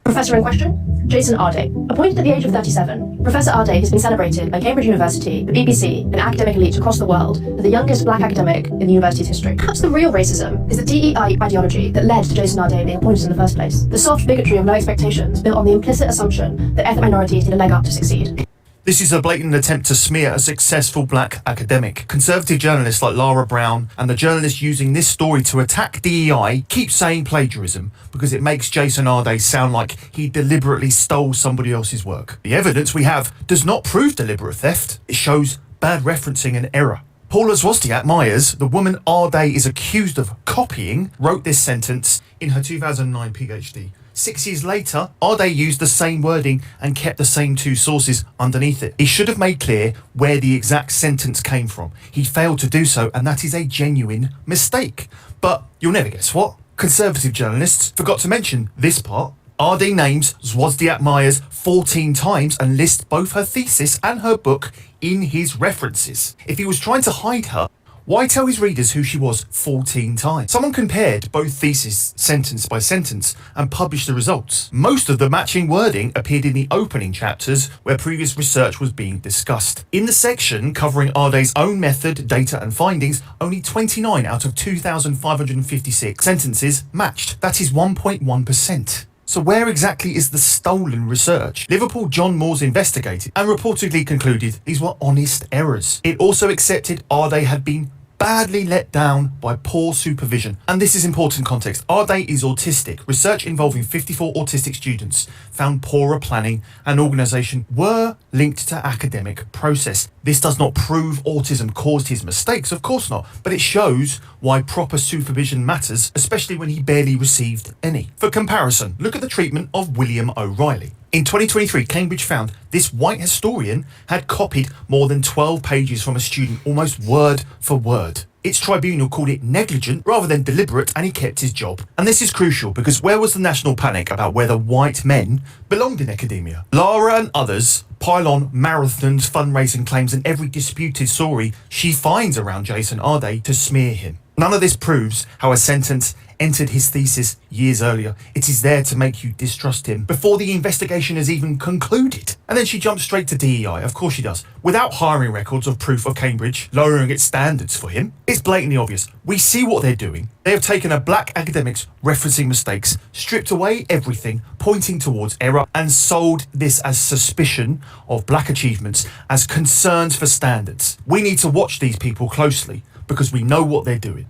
Professor in question? Jason Arday. Appointed at the age of 37, Professor Arday has been celebrated by Cambridge University, the BBC, and academic elites across the world as the youngest black academic in the university's history. Perhaps the real racism is the DEI ideology that led to Jason Arday being appointed in the first place. The soft bigotry of low expectations built on the implicit assumption that ethnic minorities need a leg up to succeed. This is a blatant attempt to smear a successful black academic. Conservative journalists like Lara Brown and the journalists using this story to attack DEI keep saying plagiarism because it makes Jason Arday sound like he deliberately stole somebody else's work. The evidence we have does not prove deliberate theft. It shows bad referencing and error. Paula Zwozdiak-Myers, the woman Arday is accused of copying, wrote this sentence in her 2009 PhD. 6 years later, Arday used the same wording and kept the same two sources underneath it. He should have made clear where the exact sentence came from. He failed to do so, and that is a genuine mistake. But you'll never guess what? Conservative journalists forgot to mention this part. Arday names Zwozdiak-Myers 14 times and lists both her thesis and her book in his references. If he was trying to hide her, why tell his readers who she was 14 times? Someone compared both theses sentence by sentence and published the results. Most of the matching wording appeared in the opening chapters where previous research was being discussed. In the section covering Arday's own method, data and findings, only 29 out of 2,556 sentences matched. That is 1.1%. So where exactly is the stolen research? Liverpool John Moores investigated and reportedly concluded these were honest errors. It also accepted Arday had been badly let down by poor supervision. And this is important context. Arday is autistic. Research involving 54 autistic students found poorer planning and organisation were linked to academic process. This does not prove autism caused his mistakes, of course not, but it shows why proper supervision matters, especially when he barely received any. For comparison, look at the treatment of William O'Reilly. In 2023, Cambridge found this white historian had copied more than 12 pages from a student almost word for word. Its tribunal called it negligent rather than deliberate, and he kept his job. And this is crucial because where was the national panic about whether white men belonged in academia? Lara and others pile on marathons, fundraising claims, and every disputed story she finds around Jason Arday to smear him. None of this proves how a sentence entered his thesis years earlier. It is there to make you distrust him before the investigation has even concluded. And then she jumps straight to DEI, of course she does, without hiring records of proof of Cambridge lowering its standards for him. It's blatantly obvious. We see what they're doing. They have taken a black academic's referencing mistakes, stripped away everything pointing towards error, and sold this as suspicion of black achievements, as concerns for standards. We need to watch these people closely because we know what they're doing.